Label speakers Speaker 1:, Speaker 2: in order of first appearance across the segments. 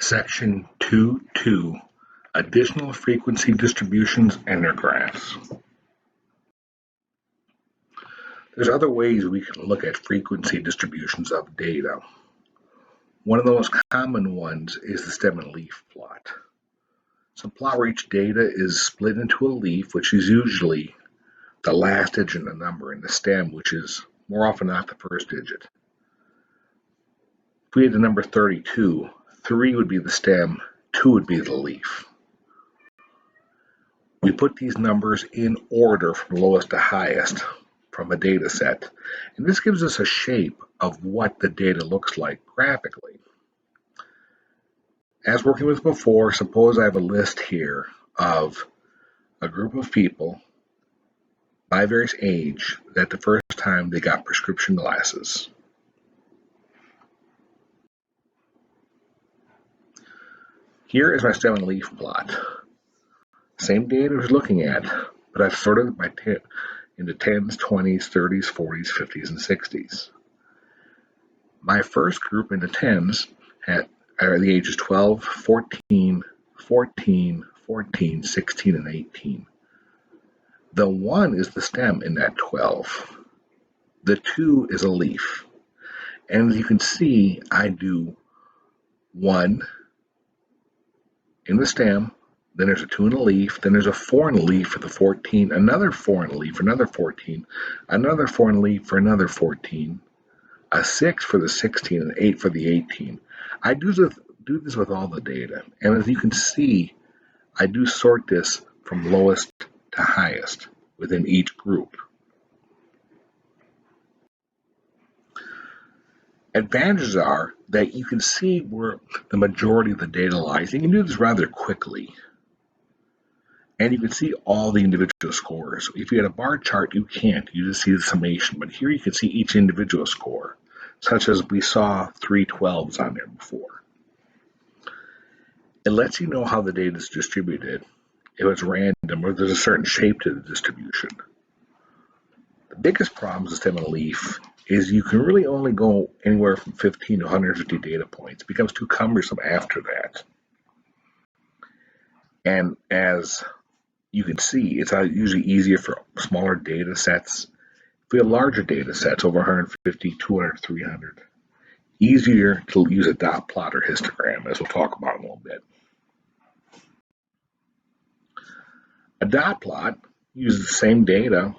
Speaker 1: Section 2.2 Additional Frequency Distributions and their Graphs. There's other ways we can look at frequency distributions of data. One of the most common ones is the stem and leaf plot. So plot where each data is split into a leaf, which is usually the last digit in the number, and the stem, which is more often not the first digit. If we had the number 32, 3 would be the stem, 2 would be the leaf. We put these numbers in order from lowest to highest from a data set, and this gives us a shape of what the data looks like graphically. As working with before, suppose I have a list here of a group of people by various age that the first time they got prescription glasses. Here is my stem and leaf plot. Same data I was looking at, but I've sorted it into 10s, 20s, 30s, 40s, 50s, and 60s. My first group in the 10s are the ages 12, 14, 14, 14, 16, and 18. The 1 is the stem in that 12. The 2 is a leaf. And as you can see, I do 1 in the stem, then there's a 2 in a leaf, then there's a 4 in a leaf for the 14, another 4 in a leaf for another 14, another 4 in a leaf for another 14, a 6 for the 16, and 8 for the 18. I do this with all the data, and as you can see, I do sort this from lowest to highest within each group. Advantages are that you can see where the majority of the data lies. You can do this rather quickly. And you can see all the individual scores. If you had a bar chart, you can't. You just see the summation. But here you can see each individual score, such as we saw 3 12s on there before. It lets you know how the data is distributed, if it's random or there's a certain shape to the distribution. The biggest problem with stem and leaf is you can really only go anywhere from 15 to 150 data points. It becomes too cumbersome after that. And as you can see, it's usually easier for smaller data sets. If we have larger data sets, over 150, 200, 300, easier to use a dot plot or histogram, as we'll talk about in a little bit. A dot plot uses the same data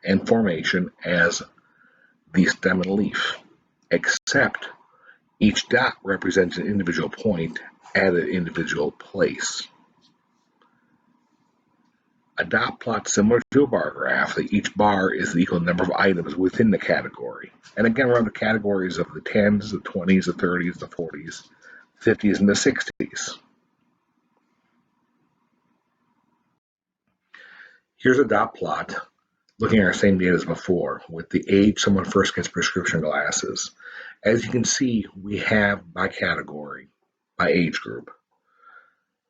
Speaker 1: and formation as the stem and leaf, except each dot represents an individual point at an individual place. A dot plot is similar to a bar graph. Each bar is the equal number of items within the category. And again, we're on the categories of the 10s, the 20s, the 30s, the 40s, 50s, and the 60s. Here's a dot plot looking at our same data as before with the age someone first gets prescription glasses. As you can see, we have by category, by age group,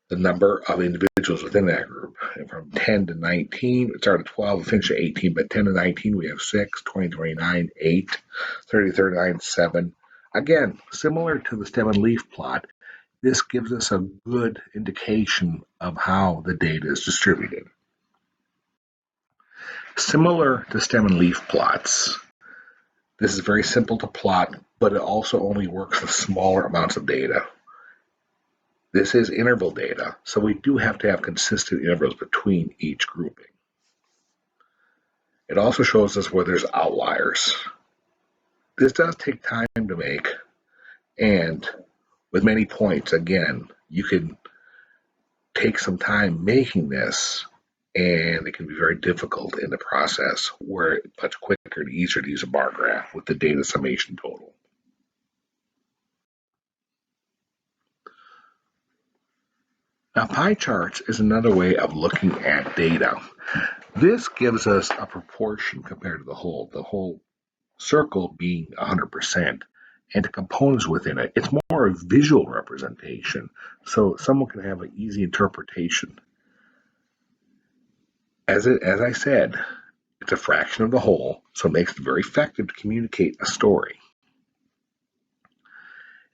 Speaker 1: the number of individuals within that group. And from 10 to 19, it started at 12, we finished at 18, but 10 to 19, we have 6, 20, 29, 8, 30, 39, 7. Again, similar to the stem and leaf plot, this gives us a good indication of how the data is distributed. Similar to stem and leaf plots, this is very simple to plot, but it also only works with smaller amounts of data. This is interval data, so we do have to have consistent intervals between each grouping. It also shows us where there's outliers. This does take time to make, and with many points, again, you can take some time making this, and it can be very difficult in the process, where it's much quicker and easier to use a bar graph with the data summation total. Now, pie charts is another way of looking at data. This gives us a proportion compared to the whole circle being 100%, and the components within it. It's more a visual representation, so someone can have an easy interpretation. As I said, it's a fraction of the whole, so it makes it very effective to communicate a story.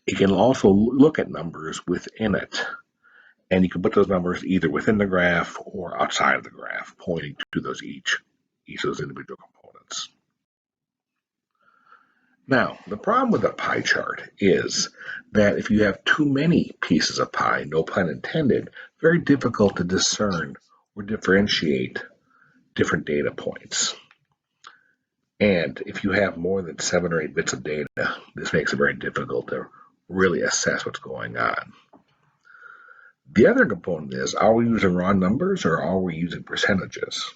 Speaker 1: It can also look at numbers within it, and you can put those numbers either within the graph or outside of the graph, pointing to those each of those individual components. Now, the problem with a pie chart is that if you have too many pieces of pie, no pun intended, very difficult to discern or differentiate different data points. And if you have more than 7 or 8 bits of data, this makes it very difficult to really assess what's going on. The other component is, are we using raw numbers or are we using percentages?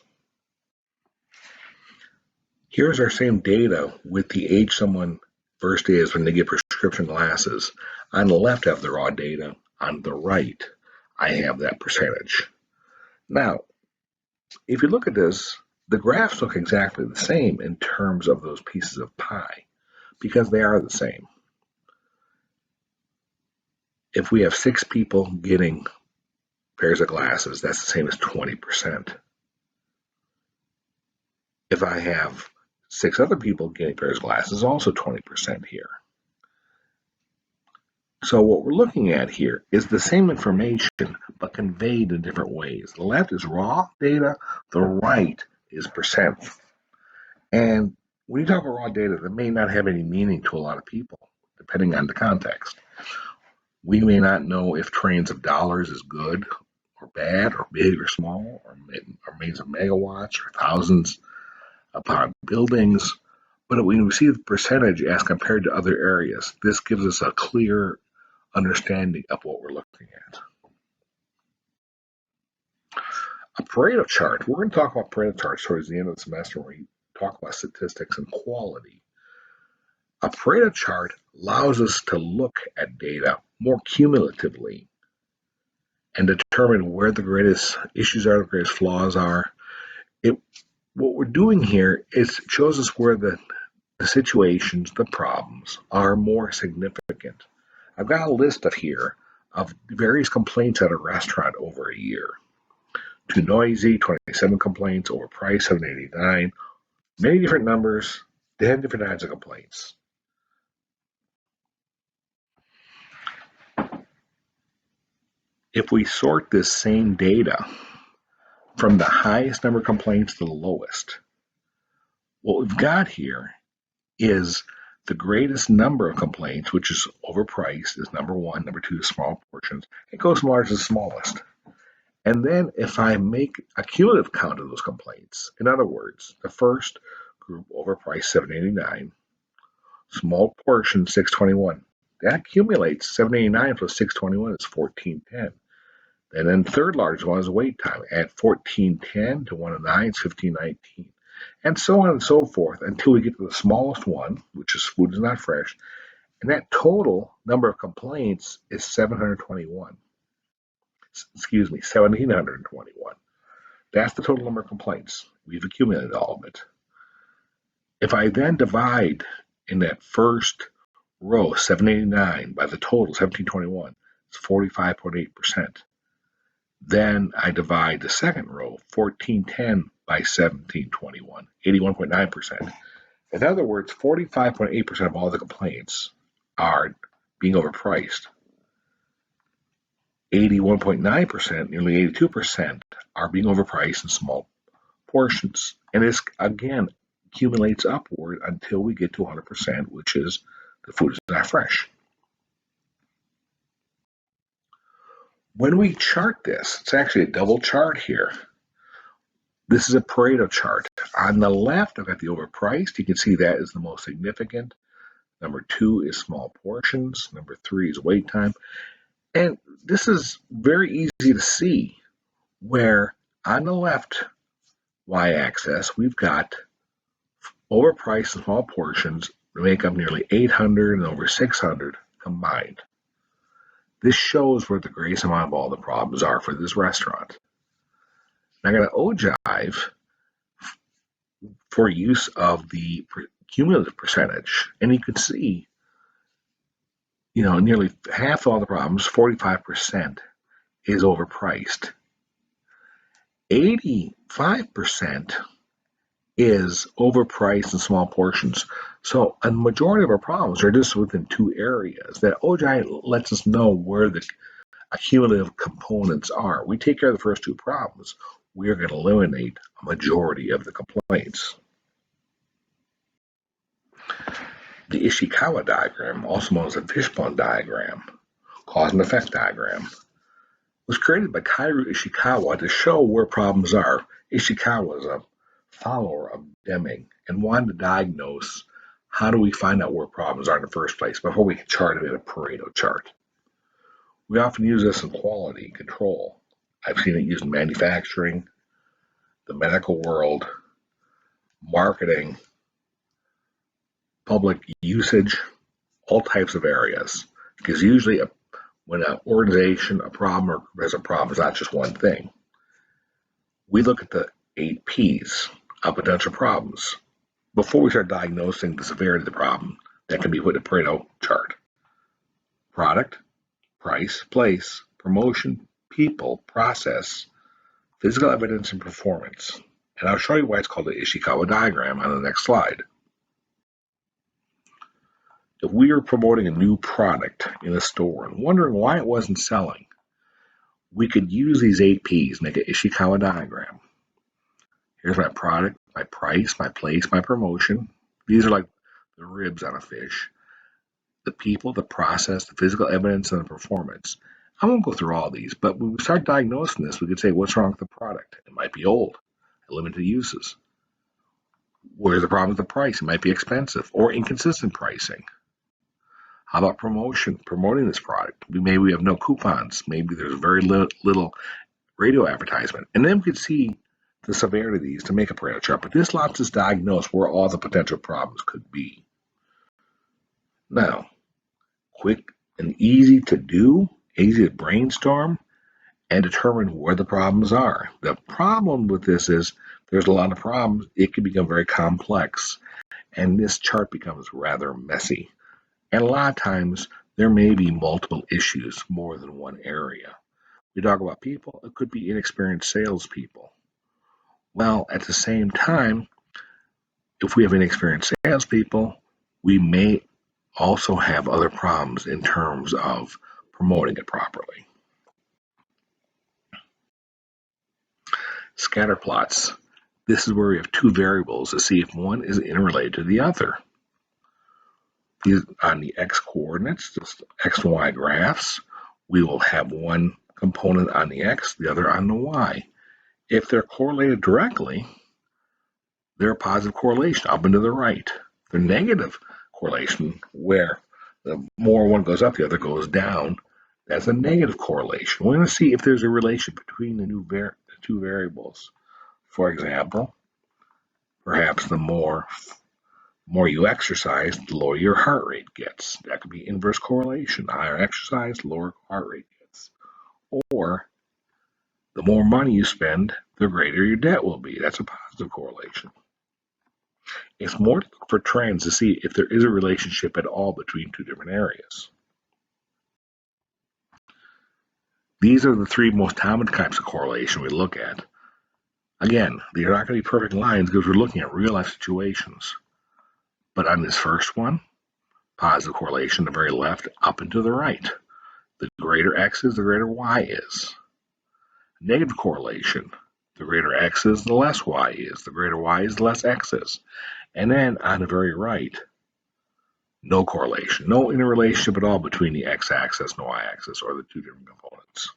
Speaker 1: Here's our same data with the age someone first is when they get prescription glasses. On the left, I have the raw data. On the right, I have that percentage. Now, if you look at this, the graphs look exactly the same in terms of those pieces of pie because they are the same. If we have 6 people getting pairs of glasses, that's the same as 20%. If I have 6 other people getting pairs of glasses, also 20% here. So what we're looking at here is the same information, but conveyed in different ways. The left is raw data, the right is percent. And when you talk about raw data, that may not have any meaning to a lot of people, depending on the context. We may not know if trillions of dollars is good or bad or big or small or made of megawatts or thousands upon buildings. But when we see the percentage as compared to other areas, this gives us a clear understanding of what we're looking at. A Pareto chart. We're going to talk about Pareto charts towards the end of the semester when we talk about statistics and quality. A Pareto chart allows us to look at data more cumulatively and determine where the greatest issues are, the greatest flaws are. What we're doing here is it shows us where the situations, the problems are more significant. I've got a list here of various complaints at a restaurant over a year. Too noisy, 27 complaints, overpriced, 789. Many different numbers, 10 different kinds of complaints. If we sort this same data from the highest number of complaints to the lowest, what we've got here is the greatest number of complaints, which is overpriced, is number 1. Number 2 is small portions. It goes from largest to smallest. And then if I make a cumulative count of those complaints, in other words, the first group overpriced 789, small portion 621. That accumulates 789 plus 621 is 1410. And then the third largest one is wait time. Add 1410 to 1 of 9 is 1519. And so on and so forth until we get to the smallest one, which is food is not fresh. And that total number of complaints is 721. Excuse me, 1,721. That's the total number of complaints. We've accumulated all of it. If I then divide in that first row, 789, by the total, 1721, it's 45.8%. Then I divide the second row, 1410 by 1721, 81.9%. In other words, 45.8% of all the complaints are being overpriced. 81.9%, nearly 82%, are being overpriced in small portions. And this, again, accumulates upward until we get to 100%, which is the food is not fresh. When we chart this, it's actually a double chart here. This is a Pareto chart. On the left, I've got the overpriced. You can see that is the most significant. Number 2 is small portions. Number 3 is wait time. And this is very easy to see where on the left y-axis, we've got overpriced and small portions that make up nearly 800 and over 600 combined. This shows where the greatest amount of all the problems are for this restaurant. Now, I'm going to ogive for use of the cumulative percentage, and you can see nearly half of all the problems, 45%, is overpriced. 85% is overpriced in small portions. So a majority of our problems are just within two areas. That OGI lets us know where the accumulative components are. We take care of the first two problems, we are going to eliminate a majority of the complaints. The Ishikawa diagram, also known as the fishbone diagram, cause and effect diagram, was created by Kaoru Ishikawa to show where problems are. Ishikawa is a follower of Deming and wanted to diagnose how do we find out where problems are in the first place before we can chart it in a Pareto chart. We often use this in quality control. I've seen it used in manufacturing, the medical world, marketing, public usage, all types of areas. Because usually when an organization, a problem, or has a problem, it's not just one thing. We look at the 8 P's of potential problems before we start diagnosing the severity of the problem that can be put in a Pareto chart. Product, price, place, promotion, people, process, physical evidence, and performance. And I'll show you why it's called the Ishikawa diagram on the next slide. If we are promoting a new product in a store and wondering why it wasn't selling, we could use these 8 P's, make an Ishikawa diagram. Here's my product, my price, my place, my promotion. These are like the ribs on a fish. The people, the process, the physical evidence, and the performance. I won't go through all these, but when we start diagnosing this, we could say, what's wrong with the product? It might be old, limited uses. Where's the problem with the price? It might be expensive or inconsistent pricing. How about promotion, promoting this product? Maybe we have no coupons. Maybe there's very little radio advertisement. And then we could see the severity of these to make a Pareto chart. But this lets us diagnose where all the potential problems could be. Now, quick and easy to do, easy to brainstorm, and determine where the problems are. The problem with this is there's a lot of problems. It can become very complex, and this chart becomes rather messy. And a lot of times, there may be multiple issues, more than one area. We talk about people, it could be inexperienced salespeople. Well, at the same time, if we have inexperienced salespeople, we may also have other problems in terms of promoting it properly. Scatter plots. This is where we have two variables to see if one is interrelated to the other. These on the x coordinates, just x and y graphs, we will have one component on the x, the other on the y. If they're correlated directly, they're a positive correlation up and to the right. They're negative correlation where the more one goes up, the other goes down. That's a negative correlation. We're going to see if there's a relation between the two variables. For example, perhaps the more you exercise, the lower your heart rate gets. That could be inverse correlation. The higher exercise, lower heart rate gets. Or the more money you spend, the greater your debt will be. That's a positive correlation. It's more to look for trends to see if there is a relationship at all between two different areas. These are the 3 most common types of correlation we look at. Again, these are not going to be perfect lines because we're looking at real life situations. But on this first one, positive correlation to the very left, up and to the right. The greater x is, the greater y is. Negative correlation. The greater x is, the less y is. The greater y is, the less x is. And then on the very right, no correlation, no interrelationship at all between the x-axis and the y-axis or the two different components.